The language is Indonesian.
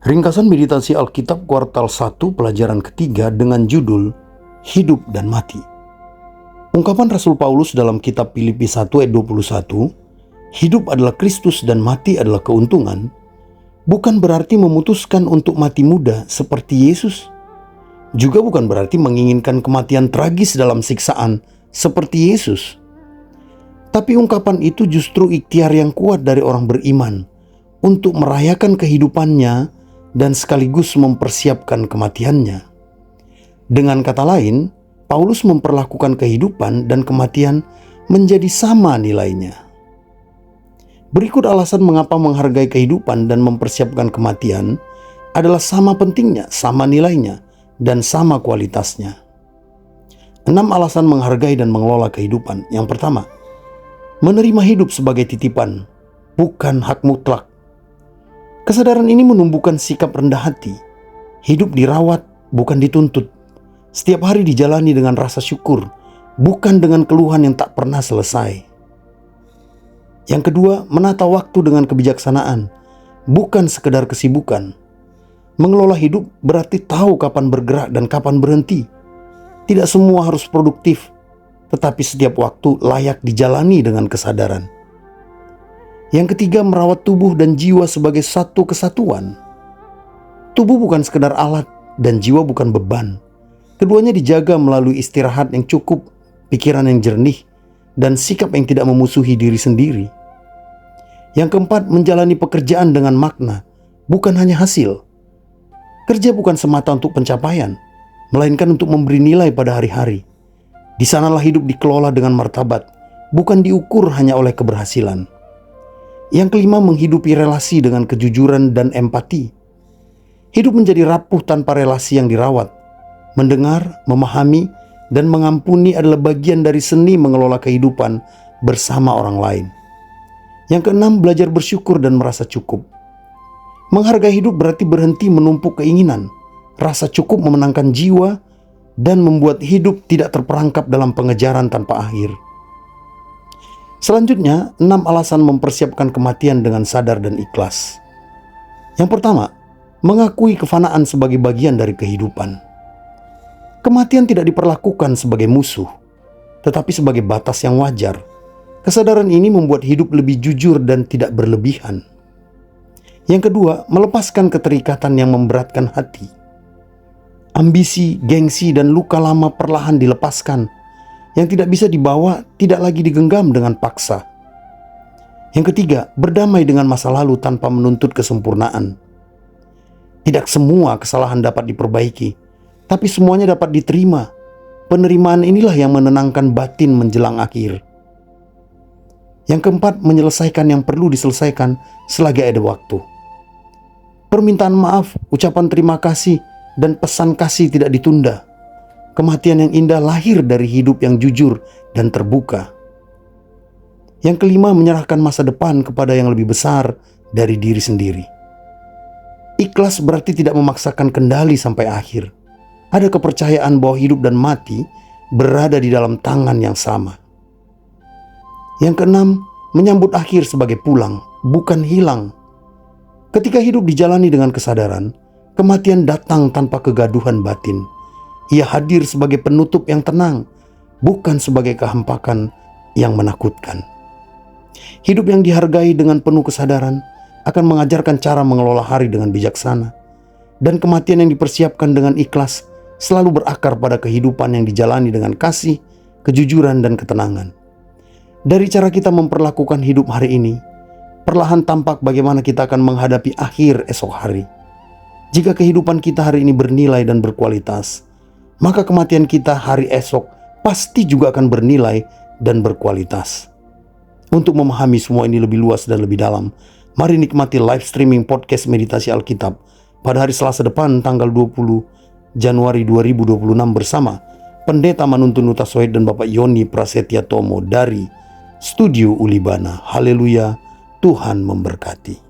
Ringkasan meditasi Alkitab kuartal 1 pelajaran ketiga dengan judul Hidup dan Mati. Ungkapan Rasul Paulus dalam kitab Filipi 1 ayat 21, hidup adalah Kristus dan mati adalah keuntungan, bukan berarti memutuskan untuk mati muda seperti Yesus. Juga bukan berarti menginginkan kematian tragis dalam siksaan seperti Yesus. Tapi ungkapan itu justru ikhtiar yang kuat dari orang beriman untuk merayakan kehidupannya dan sekaligus mempersiapkan kematiannya. Dengan kata lain, Paulus memperlakukan kehidupan dan kematian menjadi sama nilainya. Berikut alasan mengapa menghargai kehidupan dan mempersiapkan kematian adalah sama pentingnya, sama nilainya, dan sama kualitasnya. 6 alasan menghargai dan mengelola kehidupan. Yang pertama, menerima hidup sebagai titipan, bukan hak mutlak. Kesadaran ini menumbuhkan sikap rendah hati. Hidup dirawat, bukan dituntut. Setiap hari dijalani dengan rasa syukur, bukan dengan keluhan yang tak pernah selesai. Yang kedua, menata waktu dengan kebijaksanaan, bukan sekedar kesibukan. Mengelola hidup berarti tahu kapan bergerak dan kapan berhenti. Tidak semua harus produktif, tetapi setiap waktu layak dijalani dengan kesadaran. Yang ketiga, merawat tubuh dan jiwa sebagai satu kesatuan. Tubuh bukan sekedar alat dan jiwa bukan beban. Keduanya dijaga melalui istirahat yang cukup, pikiran yang jernih, dan sikap yang tidak memusuhi diri sendiri. Yang keempat, menjalani pekerjaan dengan makna, bukan hanya hasil. Kerja bukan semata untuk pencapaian, melainkan untuk memberi nilai pada hari-hari. Di sanalah hidup dikelola dengan martabat, bukan diukur hanya oleh keberhasilan. Yang kelima, menghidupi relasi dengan kejujuran dan empati. Hidup menjadi rapuh tanpa relasi yang dirawat. Mendengar, memahami, dan mengampuni adalah bagian dari seni mengelola kehidupan bersama orang lain. Yang keenam, belajar bersyukur dan merasa cukup. Menghargai hidup berarti berhenti menumpuk keinginan. Rasa cukup memenangkan jiwa dan membuat hidup tidak terperangkap dalam pengejaran tanpa akhir. Selanjutnya, 6 alasan mempersiapkan kematian dengan sadar dan ikhlas. Yang pertama, mengakui kefanaan sebagai bagian dari kehidupan. Kematian tidak diperlakukan sebagai musuh, tetapi sebagai batas yang wajar. Kesadaran ini membuat hidup lebih jujur dan tidak berlebihan. Yang kedua, melepaskan keterikatan yang memberatkan hati. Ambisi, gengsi, dan luka lama perlahan dilepaskan. Yang tidak bisa dibawa tidak lagi digenggam dengan paksa. Yang ketiga, berdamai dengan masa lalu tanpa menuntut kesempurnaan. Tidak semua kesalahan dapat diperbaiki, tapi semuanya dapat diterima. Penerimaan inilah yang menenangkan batin menjelang akhir. Yang keempat, menyelesaikan yang perlu diselesaikan selagi ada waktu. Permintaan maaf, ucapan terima kasih, dan pesan kasih tidak ditunda. Kematian yang indah lahir dari hidup yang jujur dan terbuka. Yang kelima, menyerahkan masa depan kepada yang lebih besar dari diri sendiri. Ikhlas berarti tidak memaksakan kendali sampai akhir. Ada kepercayaan bahwa hidup dan mati berada di dalam tangan yang sama. Yang keenam, menyambut akhir sebagai pulang, bukan hilang. Ketika hidup dijalani dengan kesadaran, kematian datang tanpa kegaduhan batin. Ia hadir sebagai penutup yang tenang, bukan sebagai kehampakan yang menakutkan. Hidup yang dihargai dengan penuh kesadaran akan mengajarkan cara mengelola hari dengan bijaksana. Dan kematian yang dipersiapkan dengan ikhlas selalu berakar pada kehidupan yang dijalani dengan kasih, kejujuran, dan ketenangan. Dari cara kita memperlakukan hidup hari ini, perlahan tampak bagaimana kita akan menghadapi akhir esok hari. Jika kehidupan kita hari ini bernilai dan berkualitas, maka kematian kita hari esok pasti juga akan bernilai dan berkualitas. Untuk memahami semua ini lebih luas dan lebih dalam, mari nikmati live streaming podcast Meditasi Alkitab pada hari Selasa depan tanggal 20 Januari 2026 bersama Pendeta Manuntun Utasoid dan Bapak Yoni Prasetya Tomo dari Studio Ulibana. Haleluya, Tuhan memberkati.